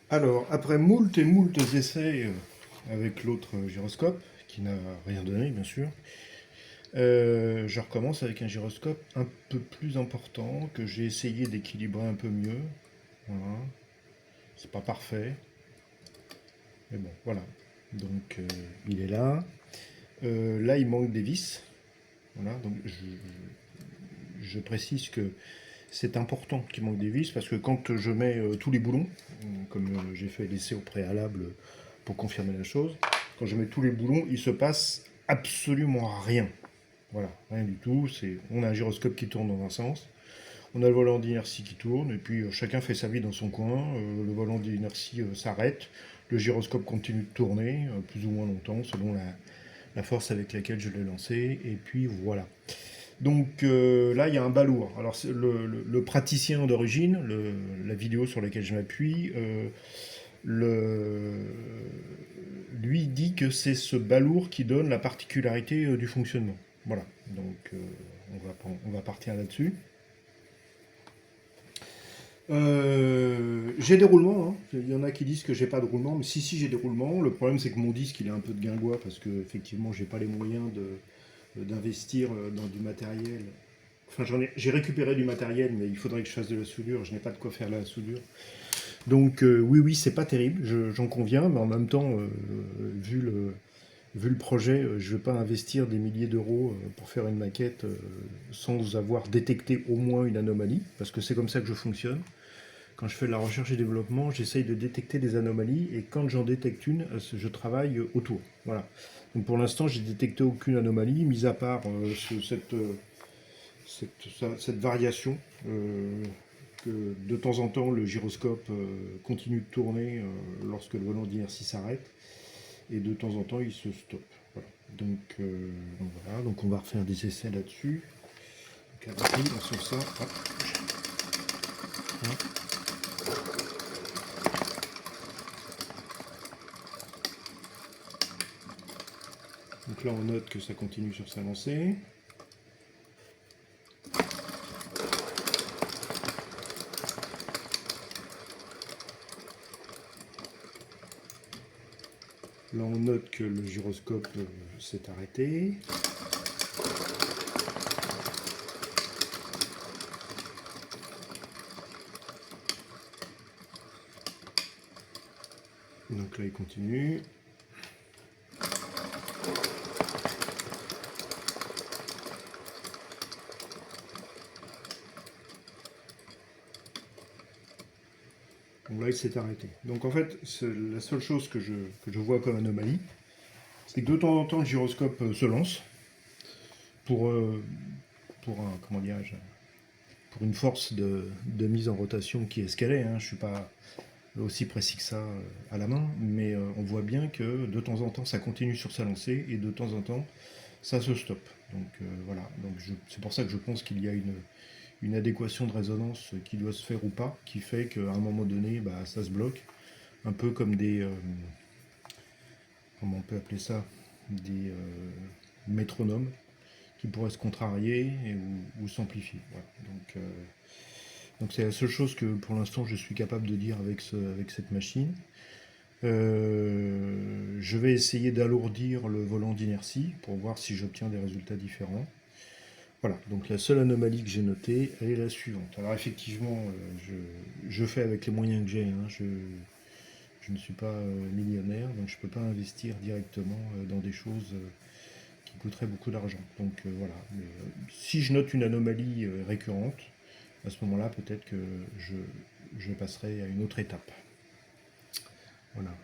Alors, après moult et moult essais avec l'autre gyroscope, qui n'a rien donné, bien sûr, je recommence avec un gyroscope un peu plus important, que j'ai essayé d'équilibrer un peu mieux. Voilà. C'est pas parfait, mais bon, voilà. Donc, il est là. Là, il manque des vis. Voilà, donc je précise que c'est important qu'il manque des vis, parce que quand je mets tous les boulons, comme j'ai fait l'essai au préalable pour confirmer la chose, quand je mets tous les boulons, il se passe absolument rien. Voilà, rien du tout. On a un gyroscope qui tourne dans un sens, on a le volant d'inertie qui tourne, et puis chacun fait sa vie dans son coin. Le volant d'inertie s'arrête, le gyroscope continue de tourner, plus ou moins longtemps, selon la force avec laquelle je l'ai lancé, et puis voilà. Donc là, il y a un balourd. Alors le praticien d'origine, la vidéo sur laquelle je m'appuie, le, lui dit que c'est ce balourd qui donne la particularité du fonctionnement. Voilà, donc on va partir là-dessus. J'ai des roulements, hein. Il y en a qui disent que j'ai pas de roulement, mais si j'ai des roulements. Le problème c'est que mon disque il est un peu de guingois parce que effectivement j'ai pas les moyens d'investir dans du matériel. Enfin, j'ai récupéré du matériel, mais il faudrait que je fasse de la soudure. Je n'ai pas de quoi faire la soudure. Donc, oui, c'est pas terrible, j'en conviens, mais en même temps, vu, le, vu le projet, je ne vais pas investir des milliers d'euros pour faire une maquette sans avoir détecté au moins une anomalie, parce que c'est comme ça que je fonctionne. Quand je fais de la recherche et développement, j'essaye de détecter des anomalies, et quand j'en détecte une, je travaille autour. Voilà. Donc pour l'instant, j'ai détecté aucune anomalie, mis à part cette variation, que de temps en temps le gyroscope continue de tourner lorsque le volant d'inertie s'arrête, et de temps en temps il se stoppe. Voilà. Donc voilà, donc on va refaire des essais là-dessus. Donc rapide, on sort ça. Hop. Hop. Donc là on note que ça continue sur sa lancée. Là on note que le gyroscope s'est arrêté. Donc là il continue. Donc là il s'est arrêté. Donc en fait la seule chose que je vois comme anomalie, c'est que de temps en temps le gyroscope se lance pour, pour un, comment dirais-je, pour une force de mise en rotation qui est ce qu'elle est. Hein. Je ne suis pas aussi précis que ça à la main, mais on voit bien que de temps en temps ça continue sur sa lancée et de temps en temps ça se stoppe. Donc voilà, donc c'est pour ça que je pense qu'il y a une adéquation de résonance qui doit se faire ou pas, qui fait qu'à un moment donné bah, ça se bloque, un peu comme comment on peut appeler ça, des métronomes qui pourraient se contrarier ou s'amplifier. Voilà. Donc c'est la seule chose que pour l'instant je suis capable de dire avec cette machine. Je vais essayer d'alourdir le volant d'inertie pour voir si j'obtiens des résultats différents. Voilà, donc la seule anomalie que j'ai notée, elle est la suivante. Alors effectivement, je fais avec les moyens que j'ai. Hein. Je ne suis pas millionnaire, donc je ne peux pas investir directement dans des choses qui coûteraient beaucoup d'argent. Donc voilà, mais, si je note une anomalie récurrente, à ce moment-là, peut-être que je passerai à une autre étape. Voilà.